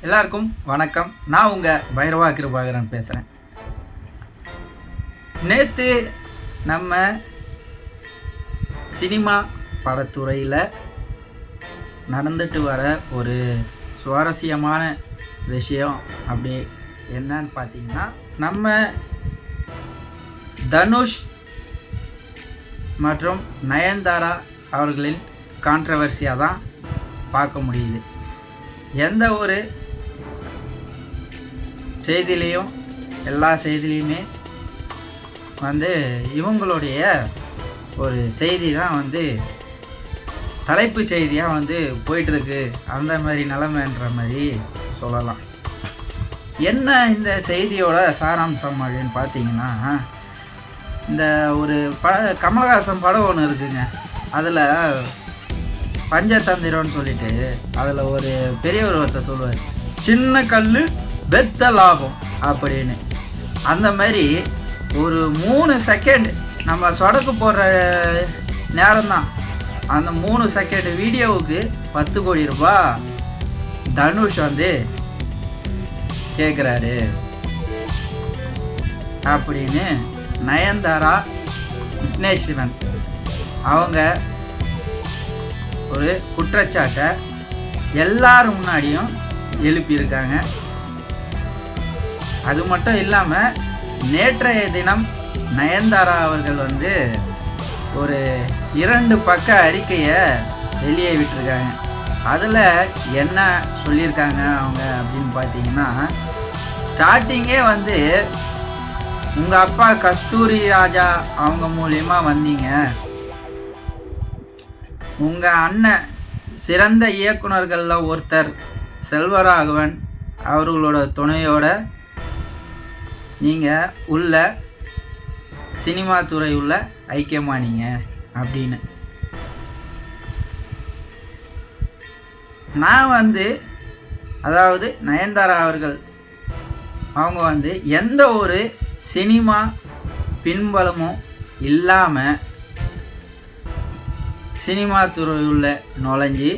எல்லாருக்கும் வணக்கம். நான் உங்கள் பைரவா கிருபாகரன் பேசுகிறேன். நேற்று நம்ம சினிமா படத்துறையில் நடந்துட்டு வர ஒரு சுவாரஸ்யமான விஷயம் அப்படி என்னன்னு பார்த்தீங்கன்னா, நம்ம தனுஷ் மற்றும் நயன்தாரா அவர்களின் கான்ட்ரவர்சியாக தான் பார்க்க முடியுது. எந்த ஒரு செய்திலையும் எல்லா செய்திலையுமே இவங்களுடைய ஒரு செய்தி தான் தலைப்பு செய்தியாக போயிட்டுருக்கு. அந்த மாதிரி நிலைமைன்ற மாதிரி சொல்லலாம். என்ன இந்த செய்தியோட சாராம்சம் அப்படின்னு பார்த்தீங்கன்னா, இந்த ஒரு கமலஹாசன் படம் ஒன்று இருக்குங்க. அதில் பஞ்சதந்திரம்னு சொல்லிட்டு அதில் ஒரு பெரியவர் ஒருத்தர் சொல்லுவார், சின்ன கல் பெத்த லாபம் அப்படின்னு. அந்த மாதிரி ஒரு 3 செகண்ட் நம்ம சொடக்கு போடுற நேரம்தான். அந்த 3 செகண்ட் வீடியோவுக்கு 10 கோடி ரூபாய் தனுஷ் கேட்குறாரு அப்படின்னு நயன்தாரா, விக்னேஷ் சிவன் அவங்க ஒரு குற்றச்சாட்டை எல்லாரும் முன்னாடியும் எழுப்பியிருக்காங்க. அது மட்டும் இல்லாமல் நேற்றைய தினம் நயன்தாரா அவர்கள் ஒரு 2 பக்க அறிக்கையை வெளியே விட்டுருக்காங்க. அதில் என்ன சொல்லியிருக்காங்க அவங்க அப்படின்னு பார்த்தீங்கன்னா, ஸ்டார்டிங்கே உங்கள் அப்பா கஸ்தூரி ராஜா அவங்க மூலியமாக வந்தீங்க, உங்கள் அண்ணன் சிறந்த இயக்குனர்களில் ஒருத்தர் செல்வராகவன் அவர்களோட துணையோட நீங்கள் உள்ள சினிமா துறை உள்ள ஐக்கியமானீங்க அப்படின்னு. நான் அதாவது நயன்தாரா அவர்கள் அவங்க எந்த ஒரு சினிமா பின்பலமும் இல்லாமல் சினிமா துறையுள்ள நுழைஞ்சி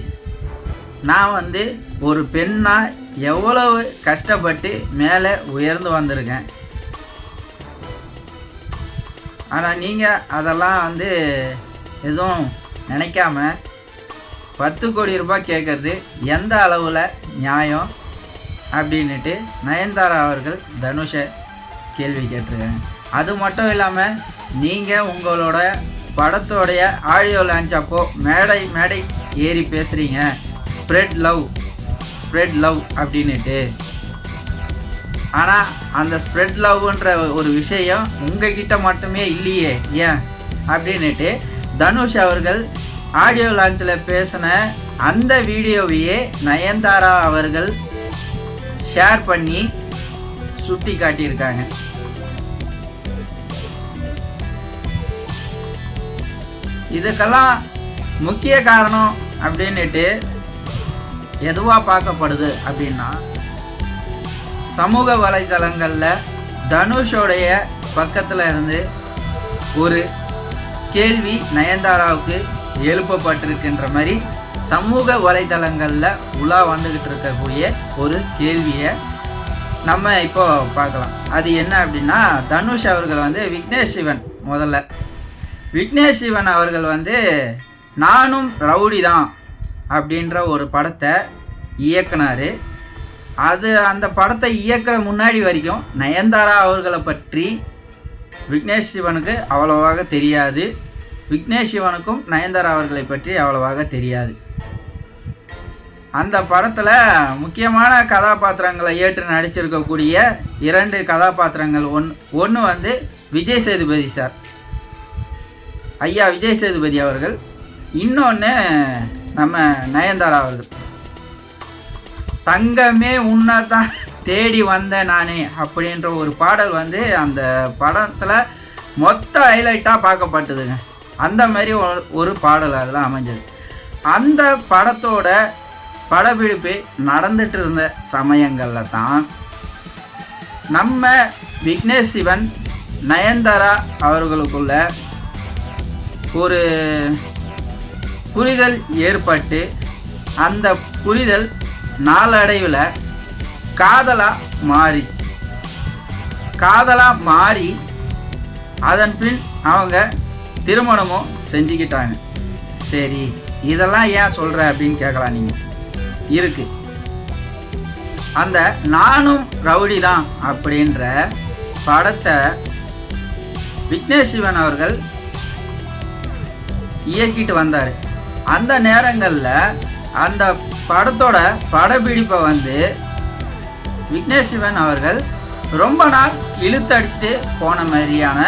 நான் ஒரு பெண்ணாக எவ்வளவு கஷ்டப்பட்டு மேலே உயர்ந்து வந்திருக்கேன். ஆனால் நீங்கள் அதெல்லாம் எதுவும் நினைக்காம 10 கோடி ரூபாய் கேட்குறது எந்த அளவில் நியாயம் அப்படின்ட்டு நயன்தாரா அவர்கள் தனுஷை கேள்வி கேட்டிருக்காங்க. அது மட்டும் இல்லாமல் நீங்கள் உங்களோட படத்தோடைய ஆடியோ லான்ச் அப்போ மேடை ஏறி பேசுகிறீங்க, ஸ்ப்ரெட் லவ் அப்படின்ட்டு. ஆனால் அந்த ஸ்ப்ரெட் லவ்ன்ற ஒரு விஷயம் உங்ககிட்ட மட்டுமே இல்லையே, ஏன் அப்படின்ட்டு தனுஷ் அவர்கள் ஆடியோ லான்ச்சில் பேசின அந்த வீடியோவையே நயன்தாரா அவர்கள் ஷேர் பண்ணி சுட்டி காட்டியிருக்காங்க. இதுக்கெல்லாம் முக்கிய காரணம் அப்படின்ட்டு எதுவாக பார்க்கப்படுது அப்படின்னா, சமூக வலைதளங்களில் தனுஷோடைய பக்கத்தில் இருந்து ஒரு கேள்வி நயன்தாராவுக்கு எழுப்பப்பட்டிருக்கின்ற மாதிரி சமூக வலைதளங்களில் உலா வந்துக்கிட்டு இருக்கக்கூடிய ஒரு கேள்வியை நம்ம இப்போ பார்க்கலாம். அது என்ன அப்படின்னா, தனுஷ் அவர்கள் விக்னேஷ் சிவன் அவர்கள் நானும் ரவுடி தான் அப்படின்ற ஒரு படத்தை இயக்குனார். அந்த படத்தை இயக்குற முன்னாடி வரைக்கும் நயன்தாரா அவர்களை பற்றி விக்னேஷ் சிவனுக்கு அவ்வளவாக தெரியாது, விக்னேஷ் சிவனுக்கும் நயன்தாரா அவர்களை பற்றி அவ்வளவாக தெரியாது. அந்த படத்தில் முக்கியமான கதாபாத்திரங்களை ஏற்று நடிச்சிருக்கக்கூடிய 2 கதாபாத்திரங்கள், ஒன்று விஜய் சேதுபதி சார், ஐயா விஜய் சேதுபதி அவர்கள், இன்னொன்று நம்ம நயன்தாரா அவர்கள். தங்கமே உன்னைத்தான் தேடி வந்தேன் நானே அப்படின்ற ஒரு பாடல் அந்த படத்தில் மொத்த ஹைலைட்டாக பார்க்கப்பட்டதுங்க. அந்த மாதிரி ஒரு பாடல் அதெல்லாம் அமைஞ்சது. அந்த படத்தோட படப்பிடிப்பு நடந்துட்டு இருந்த சமயங்களில் தான் நம்ம விக்னேஷ் சிவன் நயன்தாரா அவர்களுக்குள்ள ஒரு புரிதல் ஏற்பட்டு அந்த புரிதல் நாளடைவில் காதலாக மாறி அதன் பின் அவங்க திருமணமும் செஞ்சுக்கிட்டாங்க. சரி, இதெல்லாம் ஏன் சொல்கிற அப்படின்னு கேட்கலாம் நீங்கள். இருக்கு, அந்த நானும் ரவுடி தான் அப்படின்ற படத்தை விக்னேஷ் சிவன் அவர்கள் இயக்கிட்டு வந்தார். அந்த நேரங்களில் அந்த படத்தோட படப்பிடிப்பை விக்னேஷ் சிவன் அவர்கள் ரொம்ப நாள் இழுத்தடிச்சுட்டு போன மாதிரியான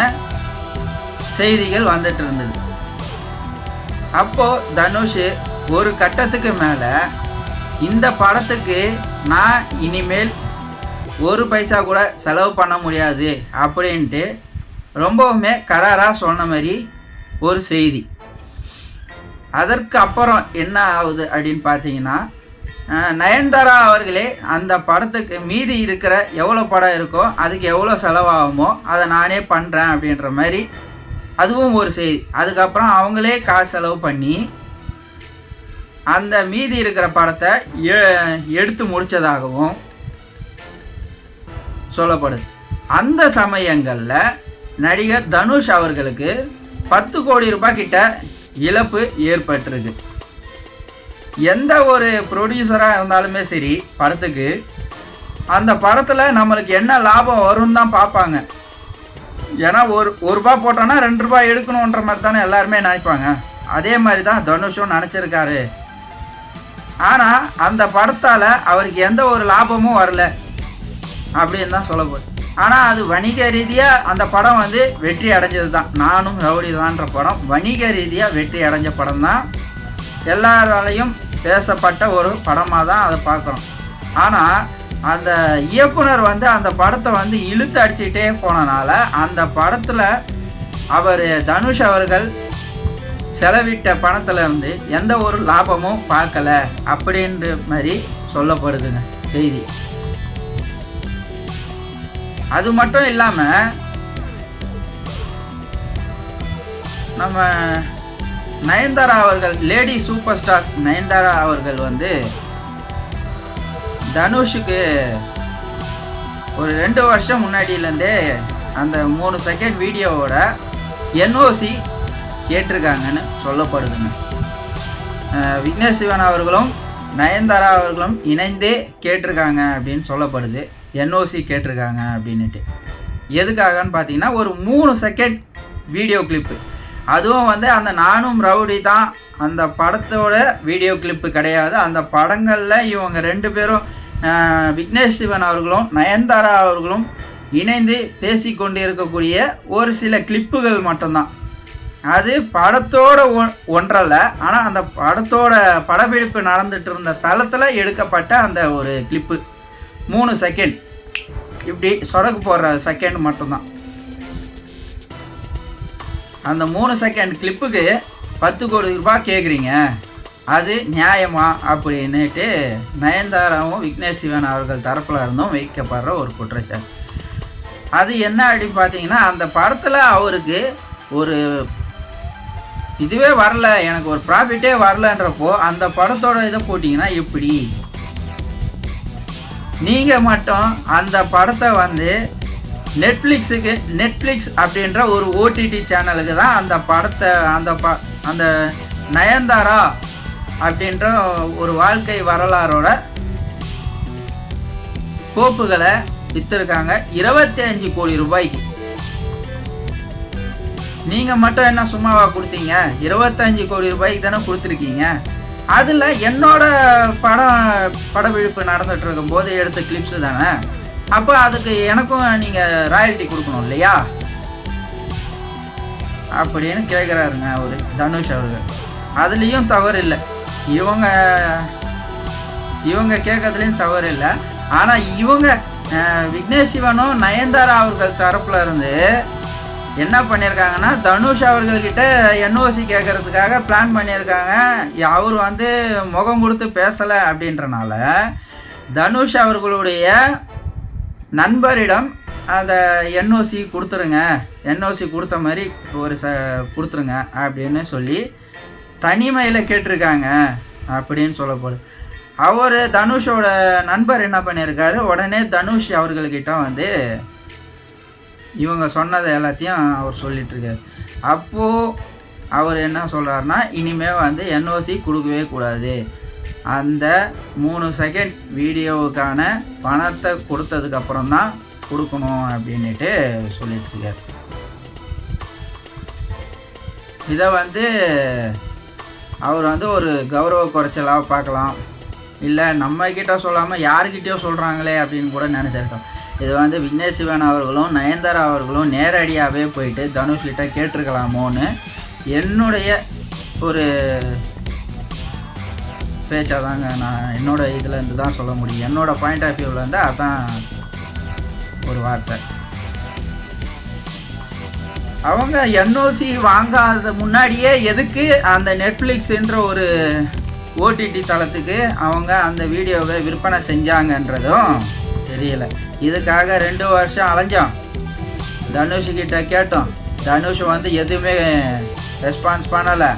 செய்திகள் வந்துட்டு இருந்தது. அப்போது தனுஷ் ஒரு கட்டத்துக்கு மேலே இந்த படத்துக்கு நான் இனிமேல் ஒரு பைசா கூட செலவு பண்ண முடியாது அப்படின்ட்டு ரொம்பவுமே கராராக சொன்ன மாதிரி ஒரு செய்தி. அதற்கு அப்புறம் என்ன ஆகுது அப்படின்னு பார்த்தீங்கன்னா, நயன்தாரா அவர்களே அந்த படத்துக்கு மீதி இருக்கிற எவ்வளோ படம் இருக்கோ அதுக்கு எவ்வளோ செலவாகுமோ அதை நானே பண்ணுறேன் அப்படின்ற மாதிரி அதுவும் ஒரு செய்தி. அதுக்கப்புறம் அவங்களே காசு செலவு பண்ணி அந்த மீதி இருக்கிற படத்தை எடுத்து முடித்ததாகவும் சொல்லப்படுது. அந்த சமயங்களில் நடிகர் தனுஷ் அவர்களுக்கு 10 கோடி ரூபாய் கிட்ட இழப்பு ஏற்பட்டிருக்கு. எந்த ஒரு ப்ரொடியூசராக இருந்தாலுமே சரி, படத்துக்கு அந்த படத்தில் நம்மளுக்கு என்ன லாபம் வரும்னு தான் பார்ப்பாங்க. ஏன்னா ஒரு ரூபா போட்டோன்னா 2 ரூபாய் எடுக்கணுன்ற மாதிரி தானே எல்லாருமே நினைப்பாங்க. அதே மாதிரி தான் தனுஷும் நினச்சிருக்காரு. ஆனால் அந்த படத்தால் அவருக்கு எந்த ஒரு லாபமும் வரல அப்படின்னு தான் சொல்லப்படுது. ஆனால் அது வணிக ரீதியாக அந்த படம் வெற்றி அடைஞ்சது தான். நானும் ரவுடி தான்ற படம் வணிக ரீதியாக வெற்றி அடைஞ்ச படம் தான். எல்லாராலையும் பேசப்பட்ட ஒரு படமாக தான் அதை பார்க்குறோம். ஆனால் அந்த இயக்குனர் அந்த படத்தை இழுத்து அடிச்சுக்கிட்டே போனனால அந்த படத்தில் அவர் தனுஷ் அவர்கள் செலவிட்ட பணத்திலேருந்து எந்த ஒரு லாபமும் பார்க்கல அப்படின்ற மாதிரி சொல்லப்படுதுங்க செய்தி. அது மட்டும் இல்லாமல் நம்ம நயன்தாரா அவர்கள், லேடி சூப்பர் ஸ்டார் நயன்தாரா அவர்கள் தனுஷுக்கு ஒரு 2 வருஷம் முன்னாடியிலேருந்தே அந்த 3 செகண்ட் வீடியோவோட NOC கேட்டிருக்காங்கன்னு சொல்லப்படுதுங்க. விக்னேஷ் சிவன் அவர்களும் நயன்தாரா அவர்களும் இணைந்தே கேட்டிருக்காங்க அப்படின்னு சொல்லப்படுது. NOC கேட்டிருக்காங்க அப்படின்ட்டு. எதுக்காகன்னு பார்த்தீங்கன்னா, ஒரு 3 செகண்ட் வீடியோ கிளிப்பு, அதுவும் அந்த நானும் ரவுடி தான் அந்த படத்தோட வீடியோ கிளிப்பு கிடையாது. அந்த படங்களில் இவங்க 2 பேரும் விக்னேஷ் சிவன் அவர்களும் நயன்தாரா அவர்களும் இணைந்து பேசி கொண்டு இருக்கக்கூடிய ஒரு சில கிளிப்புகள் மட்டும்தான். அது படத்தோட ஒன்றல்ல, ஆனால் அந்த படத்தோட படப்பிடிப்பு நடந்துட்டு இருந்த தளத்தில் எடுக்கப்பட்ட அந்த ஒரு கிளிப்பு 3 செகண்ட், இப்படி சொடக்கு போடுற செகண்ட் மட்டும்தான். அந்த 3 செகண்ட் கிளிப்புக்கு 10 கோடி ரூபாய் கேட்குறீங்க, அது நியாயமா அப்படின்னுட்டு நயன்தாராவும் விக்னேஷ் சிவன் அவர்கள் தரப்பில் இருந்தும் வைக்கப்படுற ஒரு குற்றச்சாட்டு. அது என்ன அப்படின்னு பார்த்தீங்கன்னா, அந்த படத்தில் அவருக்கு ஒரு இதுவே வரல, எனக்கு ஒரு ப்ராஃபிட்டே வரலன்றப்போ அந்த படத்தோட இதை போட்டிங்கன்னா எப்படி? நீங்கள் மட்டும் அந்த படத்தை நெட்ஃப்ளிக்ஸ் அப்படின்ற ஒரு OTT சேனலுக்கு தான் அந்த படத்தை அந்த நயன்தாரா அப்படின்ற ஒரு வாழ்க்கை வரலாறோட கோப்புகளை விற்றுருக்காங்க 25 கோடி ரூபாய்க்கு. நீங்கள் மட்டும் என்ன சும்மாவா கொடுத்தீங்க? 25 கோடி ரூபாய்க்கு தானே கொடுத்துருக்கீங்க. அதில் என்னோட படப்பிடிப்பு நடந்துட்டு இருக்கும்போது எடுத்த கிளிப்ஸு தானே. அப்போ அதுக்கு எனக்கும் நீங்கள் ராயல்ட்டி கொடுக்கணும் இல்லையா அப்படின்னு கேட்குறாருங்க அவர் தனுஷ் அவர்கள். அதுலேயும் தவறு இல்லை, இவங்க கேட்கறதுலேயும் தவறு இல்லை. ஆனால் இவங்க விக்னேஷ் சிவனும் நயன்தாரா அவர்கள் தரப்பில் இருந்து என்ன பண்ணியிருக்காங்கன்னா, தனுஷ் அவர்கள்கிட்ட NOC கேட்கறதுக்காக பிளான் பண்ணியிருக்காங்க. அவர் முகம் கொடுத்து பேசலை அப்படின்றனால தனுஷ் அவர்களுடைய நண்பரிடம் அந்த NOC கொடுத்துருங்க, NOC கொடுத்த மாதிரி ஒரு கொடுத்துருங்க அப்படின்னு சொல்லி தனிமையில் கேட்டிருக்காங்க அப்படின்னு சொல்லப்படுது. அவர் தனுஷோட நண்பர் என்ன பண்ணியிருக்காரு, உடனே தனுஷ் அவர்கள்கிட்ட வந்து இவங்க சொன்னதை எல்லாத்தையும் அவர் சொல்லிகிட்ருக்காரு. அப்போது அவர் என்ன சொல்கிறாருன்னா, இனிமேல் வந்து என்ஓசி கொடுக்கவே கூடாது, அந்த 3 செகண்ட் வீடியோவுக்கான பணத்தை கொடுத்ததுக்கப்புறம் தான் கொடுக்கணும் அப்படின்ட்டு சொல்லிட்டுருக்காரு. இதை வந்து அவர் வந்து ஒரு கௌரவ குறைச்சலாக பார்க்கலாம், இல்லை நம்மக்கிட்ட சொல்லாமல் யாருக்கிட்டேயோ சொல்கிறாங்களே அப்படின்னு கூட நினச்சிருக்கோம். இது வந்து விக்னேஷ் சிவன் அவர்களும் நயன்தாரா அவர்களும் நேரடியாகவே போயிட்டு தனுஷ்கிட்ட கேட்டிருக்கலாமோன்னு என்னுடைய ஒரு பேச்சாக தாங்க நான் என்னோடய இதில் இருந்து தான் சொல்ல முடியும். என்னோடய பாயிண்ட் ஆஃப் வியூவில் வந்து அதான் ஒரு வார்த்தை. அவங்க என்ஓசி வாங்காத முன்னாடியே எதுக்கு அந்த நெட்ஃப்ளிக்ஸ்ன்ற ஒரு ஓடிடி தளத்துக்கு அவங்க அந்த வீடியோவை விற்பனை செஞ்சாங்கன்றதும் தெரியல. இதுக்காக 2 வருஷம் அலைஞ்சோம், தனுஷ்கிட்ட கேட்டோம், தனுஷ் வந்து எதுவுமே ரெஸ்பான்ஸ் பண்ணலை.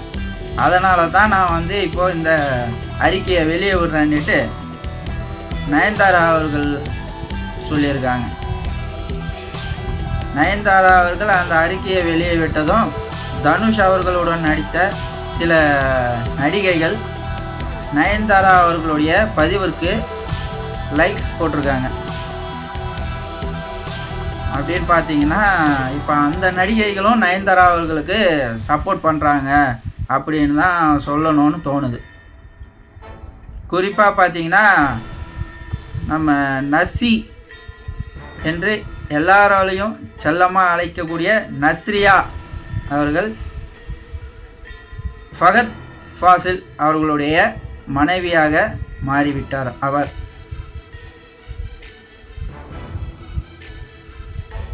அதனால தான் நான் வந்து இப்போது இந்த அறிக்கையை வெளியே விடுறேன்னுட்டு நயன்தாரா அவர்கள் சொல்லியிருக்காங்க. நயன்தாரா அவர்கள் அந்த அறிக்கையை வெளியே விட்டதும் தனுஷ் அவர்களுடன் நடித்த சில நடிகைகள் நயன்தாரா அவர்களுடைய பதிவிற்கு லைக்ஸ் போட்டிருக்காங்க. அப்படின்னு பார்த்தீங்கன்னா இப்போ அந்த நடிகைகளும் நயன்தாரா அவர்களுக்கு சப்போர்ட் பண்ணுறாங்க அப்படின்னு தான் சொல்லணும்னு தோணுது. குறிப்பாக பார்த்தீங்கன்னா நம்ம நஸ்ஸி என்று எல்லாராலையும் செல்லமாக அழைக்கக்கூடிய நஸ்ரியா அவர்கள் ஃபகத் ஃபாசில் அவர்களுடைய மனைவியாக மாறிவிட்டார். அவர்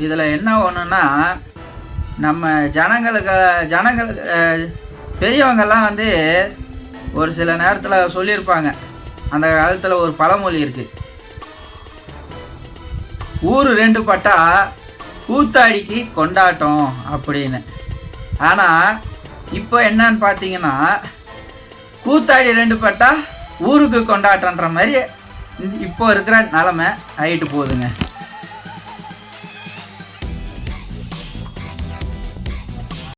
இதில் என்ன ஒன்றுன்னா, நம்ம ஜனங்களுக்கு பெரியவங்கெல்லாம் வந்து ஒரு சில நேரத்தில் சொல்லியிருப்பாங்க. அந்த காலத்தில் ஒரு பழமொழி இருக்குது, ஊர் 2 பட்டா கூத்தாடிக்கு கொண்டாட்டம் அப்படின்னு. ஆனால் இப்போ என்னன்னு பார்த்தீங்கன்னா, கூத்தாடி 2 பட்டா ஊருக்கு கொண்டாட்டன்ற மாதிரி இப்போ இருக்கிற நிலமை ஆகிட்டு போகுதுங்க.